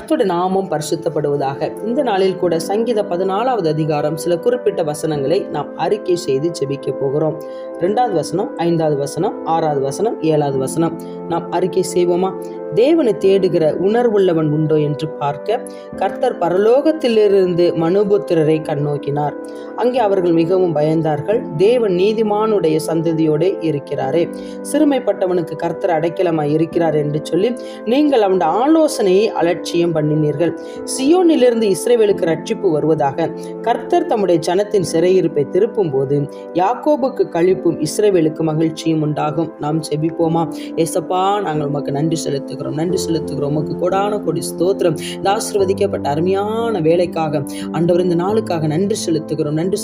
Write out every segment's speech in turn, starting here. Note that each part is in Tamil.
கர்த்தருடைய நாமம் பரிசுத்தப்படுவதாக. இந்த நாளில் கூட சங்கீத 14வது அதிகாரம் சில குறிப்பிட்ட வசனங்களை நாம் அறிக்கை செய்து ஜெபிக்க போகிறோம். 2வது வசனம், 5வது வசனம், 6வது வசனம், 7வது வசனம் நாம் அறிக்கை செய்வோமா? தேவனை தேடுகிற உணர்வுள்ளவன் உண்டோ என்று பார்க்க கர்த்தர் பரலோகத்திலிருந்து மனுபுத்திரரை கண்ணோக்கினார். அங்கே அவர்கள் மிகவும் பயந்தார்கள். தேவன் நீதிமானுடைய சந்ததியோடு இருக்கிறாரே, சிறுமைப்பட்டவனுக்கு கர்த்தர் அடைக்கலமாய் இருக்கிறார் என்று சொல்லி நீங்கள் அவனுடைய ஆலோசனையை அலட்சியம் பண்ணினீர்கள். சியோனிலிருந்து இஸ்ரவேலுக்கு ரட்சிப்பு வருவதாக. கர்த்தர் தம்முடைய ஜனத்தின் சிறையிருப்பை திருப்பும் போது யாக்கோபுக்கு களிப்பும் இஸ்ரவேலுக்கு மகிழ்ச்சியும் உண்டாகும். நாம் செபிப்போமா? ஏசப்பா, நாங்கள் உமக்கு நன்றி செலுத்துகிறோம், உமக்கு கோடான கோடி ஸ்தோத்திரம். இந்த ஆசீர்வதிக்கப்பட்ட அருமையான வேலைக்காக ஆண்டவர், இந்த நாளுக்காக நன்றி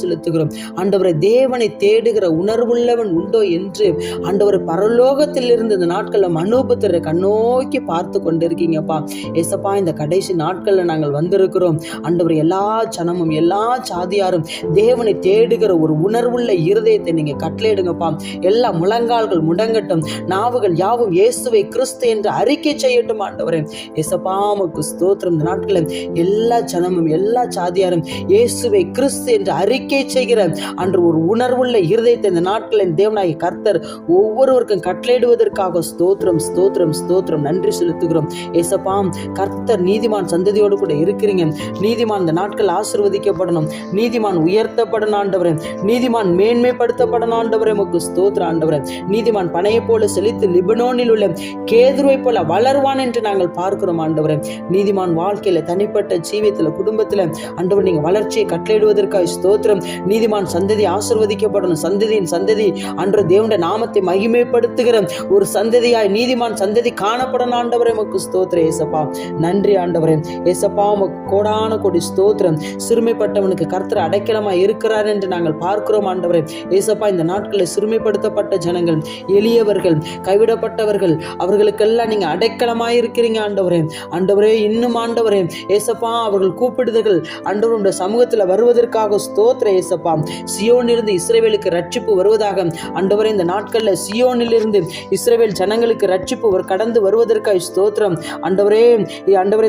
செலுத்துகிறோம். ஆண்டவரை, தேவனை தேடுகிற உணர்வுள்ளவன் உண்டோ என்று ஆண்டவர் பரலோகத்தில் இருந்து இந்த நாட்களில் மனுபுத்திரரை கண்ணோக்கி பார்த்து கொண்டிருக்கீங்கப்பா. ஏசப்பா, இந்த கடைசி நாட்களில் நாங்கள் வந்திருக்கிறோம். ஆண்டவர், எல்லா ஜனமும் எல்லா சாதியாரும் தேவனை தேடுகிற ஒரு உணர்வுள்ள இருதயத்தை நீங்க கட்டளையிடுங்கப்பா. எல்லா முழங்கால்கள் முடங்கட்டும், நாவுகள் யாவும் இயேசுவை கிறிஸ்து என்று அறிக்கை செய்யட்டும். ஆண்டவரே, ஏசப்பா, உமக்கு ஸ்தோத்திரம். இந்த நாட்களில் எல்லா ஜனமும் எல்லா சாதியாரும் இயேசுவை கிறிஸ்து என்று அறிக்கை செய்கிற அன்று ஒரு உணர்வுள்ள இருதயத்தை இந்த நாட்களில் தேவனாகிய கர்த்தர் ஒவ்வொருவருக்கும் கட்டளையிடுவதற்காக ஸ்தோத்திரம் நன்றி செலுத்துகிறோம். ஏசப்பா, கர்த்தர் நீதிமான் சந்ததியோடு கூட இருக்கிறீங்க. நீதிமான் இந்த நாட்கள் ஆசீர்வதிக்கப்படணும், நீதிமான் உயர்த்தப்படணும் ஆண்டவரே, நீதிமான் மேன்மைப்படுத்தப்படணும் ஆண்டவரே. உமக்கு ஸ்தோத்திரம் ஆண்டவரே. நீதிமான் பனையை போல செழித்து லிபனோனில் உள்ள கேதுருவை போல வளருவான் என்று நாங்கள் பார்க்கிறோம் ஆண்டவரே. நீதிமான் வாழ்க்கையில, தனிப்பட்ட ஜீவியத்துல, குடும்பத்துல ஆண்டவர் நீங்க வளர்ச்சியை கட்டளையிடுவதற்காக ஸ்தோத்திரம். நீதிமான் சந்ததி ஆசீர்வதிக்கப்படணும். சந்ததியின் சந்ததி அன்று தேவனுடைய நாமத்தை மகிமைப்படுத்துகிற ஒரு சந்ததியாய் நீதிமான் சந்ததி காணப்படணும் ஆண்டவரே. உமக்கு ஸ்தோத்திரம் ஏசப்பா. நன்றி ஆண்டவரே. ஏசப்பா, உமக்கு கோடான கோடி ஸ்தோத்திரம். சிறுமைப்பட்டவனுக்கு கர்த்தர் அடைக்கலமாய் இருக்கிறார் என்று நாங்கள் பார்க்கிறோம் ஆண்டவரே. ஏசப்பா, இந்த நாட்களில் சிறுமைப்படுத்தப்பட்ட ஜனங்கள், எளியவர்கள், கைவிடப்பட்டவர்கள், அவர்களுக்கெல்லாம் நீங்க அடைக்கலமாய் இருக்கிறீங்க ஆண்டவரே. இன்னும் ஆண்டவரே ஏசப்பா, அவர்கள் கூப்பிடுதல்கள் ஆண்டவருடைய சமூகத்தில் வருவதற்காக ஸ்தோத்திரம் ஏசப்பா. சியோனிலிருந்து இஸ்ரவேலுக்கு ரட்சிப்பு வருவதாக ஆண்டவரே. இந்த நாட்களில் சியோனிலிருந்து இஸ்ரவேல் ஜனங்களுக்கு ரட்சிப்பு கடந்து வருவதற்காக ஸ்தோத்திரம் ஆண்டவரே.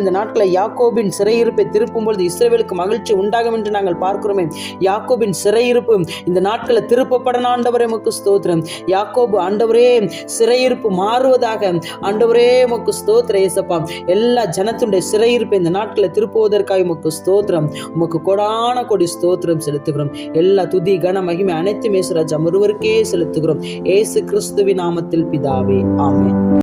இந்த நாட்களில் யாக்கோபின் சிறையிருப்பை திருப்பும் பொழுது இஸ்ரவேலுக்கு மகிழ்ச்சி உண்டாகும் என்று நாங்கள் பார்க்கிறோமே. யாக்கோபின் சிறையிருப்பு இந்த நாட்களில் திருப்பப்படணும் ஆண்டவரே. உமக்கு ஸ்தோத்திரம். யாக்கோபு ஆண்டவரே சிறையிருப்பு மாறுவதாக ஆண்டவரே. உமக்கு ஸ்தோத்திரம் ஏசப்பா. எல்லா ஜனத்துடைய சிறையிருப்பை இந்த நாட்களில் திருப்புவதற்காக உமக்கு ஸ்தோத்திரம். உமக்கு கோடான கோடி ஸ்தோத்திரம் செலுத்துகிறோம். எல்லா துதி கன மகிமை அனைத்தும் இயேசு ராஜா ஒருவருக்கே செலுத்துகிறோம். இயேசு கிறிஸ்துவின் நாமத்தில் பிதாவே, ஆமென்.